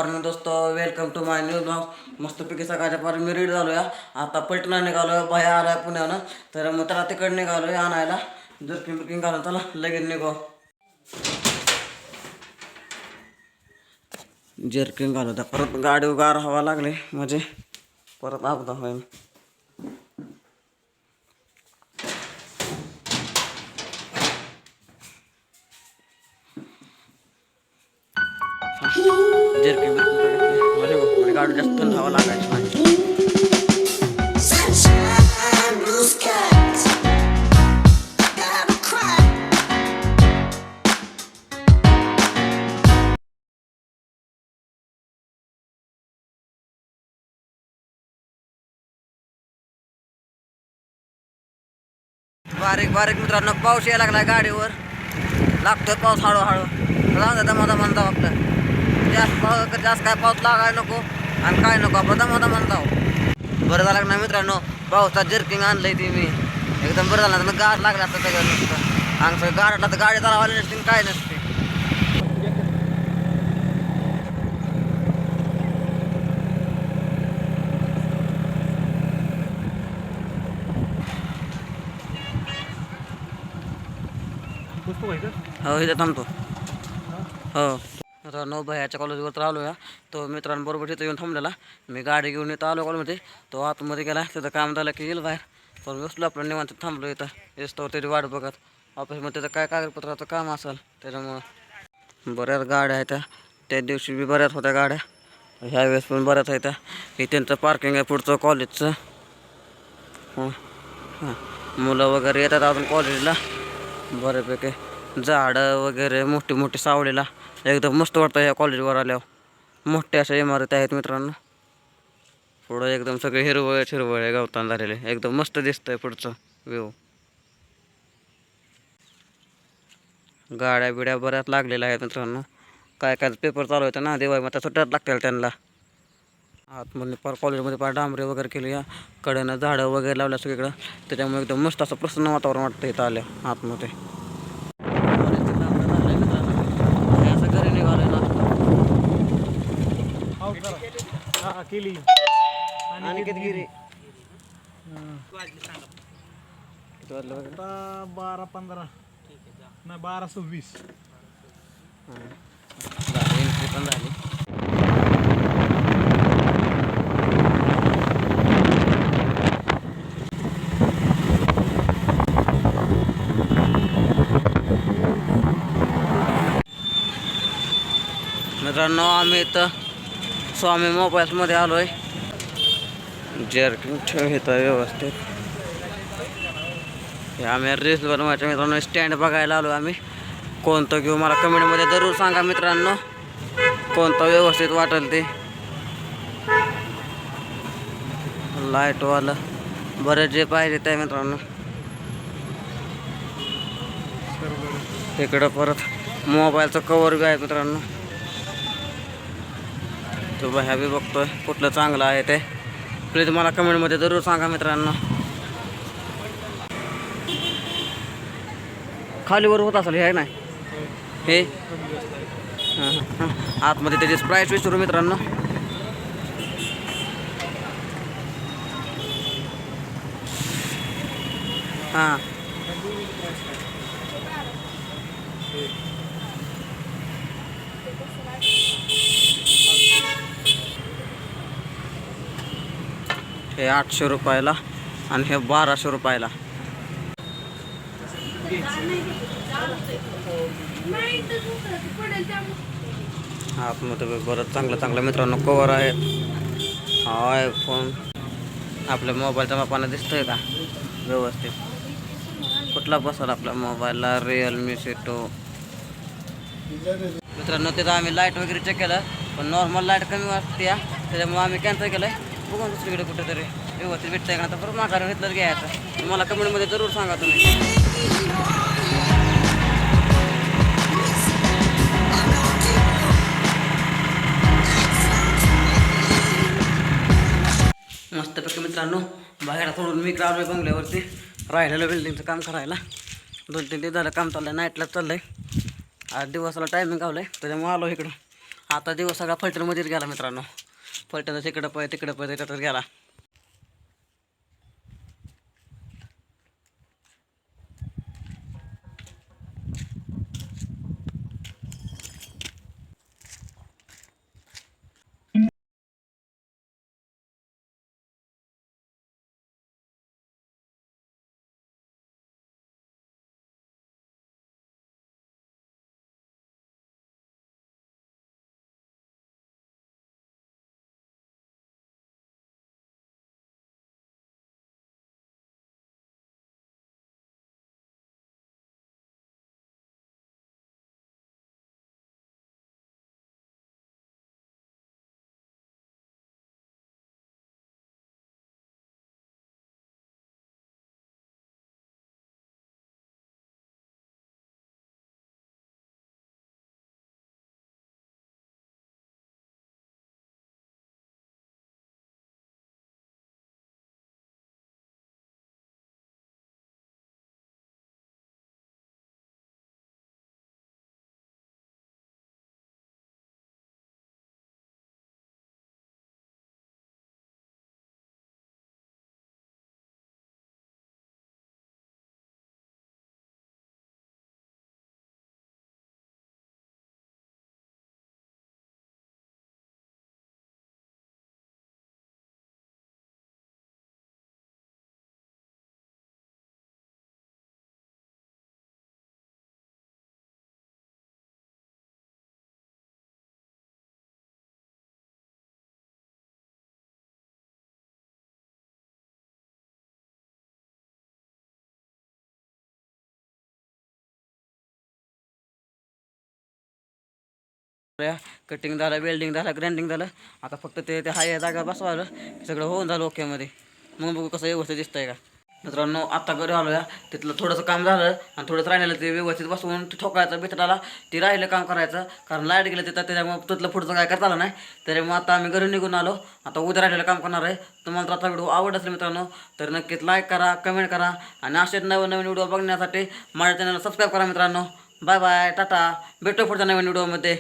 Morning दोस्तों, welcome to my new blog. मस्तपैकी सकाळच्या पार मी रेडी झालो या. आता पलटणा निघालो, बाहेर आला पुण्यानं. तर मग त्याला तिकडे निघालो आणायला. जर्किंग बिर्किंग घालून चला लगेच निघो. जर्किंग घालू तर परत गाडी गार हवा लागली म्हणजे परत अपघात होईल. जर्किंग बिर्किंग म्हणजे गाडी जास्त हवा लागायची नाही. बारीक बारीक मित्रांनो पाऊस यायला लागला गाडीवर. लागतोय पाऊस हळूहळू. जाऊ दमा दमान जाऊ आपलं. जास्त काय पाऊस लागायला नको आणि काय नको आपलं दमा दमान जाऊ. बरं झालं ना मित्रांनो, पावसात जर्किंग आणलंय ती मी. एकदम बरं झालं ना. गार लागला असतं सगळं नुसतं आणि सगळं गारला तर गाडी चालवायला नसते काय नसते. हो इथं थांबतो. हो मित्रांनो, भैयाच्या कॉलेजवर तर आलो या. तो मित्रांबरोबर तिथं येऊन थांबलेला. मी गाडी घेऊन येतो आलो कॉलेजमध्ये. तो आतमध्ये गेला. तिथं काम झालं की येईल बाहेर. पण बसलो आपलं निवांत थांबलो इथं. येतो त्याची वाट बघत. ऑफिसमध्ये त्याचं काय कागदपत्राचं काम असेल त्याच्यामुळं. बऱ्याच गाड्या आहेत त्या दिवशी बी बऱ्याच होत्या गाड्या. ह्यावेळेस पण बऱ्याच आहेत. हे त्यांचं पार्किंग आहे पुढचं कॉलेजचं. हां मुलं वगैरे येतात अजून कॉलेजला. बऱ्यापैकी झाडं वगैरे मोठी मोठी सावलीला एकदम मस्त वाटतं ह्या कॉलेजवर आल्यावर. मोठ्या अशा इमारती आहेत मित्रांनो. पुढं एकदम सगळे हिरवळ हिरवळ गवतान झालेले. एकदम मस्त दिसतंय पुढचं व्ह्यू. गाड्या बिड्या बऱ्याच लागलेल्या आहेत मित्रांनो. काय काय पेपर चालू होतं ना दिवाळी मग सुट्ट्यात लागतील त्यांना. आतमध्ये पार कॉलेजमध्ये पार डांबरे वगैरे केली या. कडेनं झाडं वगैरे लावल्या सगळीकडं. त्याच्यामुळे एकदम मस्त असं प्रसन्न वातावरण वाटतं इथं आल्या आतमध्ये. घरी निघालोय ना केली आणि किती गिरी 12-15 नाही 12-26 एंट्री पण झाली. मित्रांनो, आम्ही इथं स्वामी मोबाईल्समध्ये आलो आहे. जर्किंग ठेवता व्यवस्थित. हे आम्ही रील्स बनवायच्या मित्रांनो स्टँड बघायला आलो आम्ही. कोणतं घेऊ मला कमेंटमध्ये जरूर सांगा मित्रांनो. कोणतं व्यवस्थित वाटेल ते. लाईटवालं बरं जे पाहिजे ते मित्रांनो. इकडं परत मोबाईलचं कवर बी आहे मित्रांनो. तो ह्या बी बघतोय कुठलं चांगलं आहे ते. प्लीज मला कमेंटमध्ये जरूर सांगा मित्रांनो. खालीवर होत असेल हे आहे ना हे. हां आतमध्ये त्याची प्राईस विचारू मित्रांनो. हां हे 800 रुपयाला आणि हे 1200 रुपयाला. आतमध्ये बरंच चांगलं मित्रांनो कवर आहेत. आयफोन आपल्या मोबाईलच्या मापानं दिसतोय का व्यवस्थित. कुठला बसेल आपल्या मोबाईलला. रिअलमी C2 मित्रांनो. तिथं आम्ही लाईट वगैरे चेक केलं पण नॉर्मल लाईट कमी वाटते या. त्याच्यामुळे आम्ही कॅन्सल केलं आहे. बघून दुसरीकडे कुठेतरी व्यवस्थित भेटतंय का. तर परत माघार घेतलं घ्यायचं. मला कमेंटमध्ये जरूर सांगा तुम्ही. मस्तपैकी मित्रांनो बाहेर सोडून मी आलोय बंगल्यावरती. राहिलेलं बिल्डिंगचं काम करायला. 2-3 दिवस झालं काम चाललंय. नाईटला चाललंय. आज दिवसाला टायमिंग गावलं आहे त्याच्यामुळे आलो इकडं. आता दिवस सगळा फलटणमध्येच गेला मित्रांनो. फलटणचं तिकडं तिकडं त्याच्यातच गेला. कटिंग झालं, वेल्डिंग झालं, ग्राइंडिंग झालं. आता फक्त ते हाय जागा बसवायला सगळं होऊन झालं ओकेमध्ये. मग बघू कसं व्यवस्थित दिसतंय का. मित्रांनो आता घरी आलो या, तिथलं थोडंसं काम झालं आणि थोडंसं राहिलेलं ते व्यवस्थित बसवून ठोकायचं बितडाला ते राहिलं काम करायचं. कारण लाईट गेलं तिथं त्याच्यामुळे तिथलं पुढचं काय करता आलं नाही. त्याच्यामुळे आता आम्ही घरी निघून आलो. आता उद्या राहिलेलं काम करणार आहे. तुम्हाला तर आता व्हिडिओ आवडत असेल मित्रांनो तर नक्कीच लाईक करा, कमेंट करा आणि असेच नवीन नवीन व्हिडिओ बघण्यासाठी माझ्या चॅनलला सबस्क्राईब करा मित्रांनो. बाय बाय, टाटा, भेटू पुढच्या नवीन व्हिडिओमध्ये.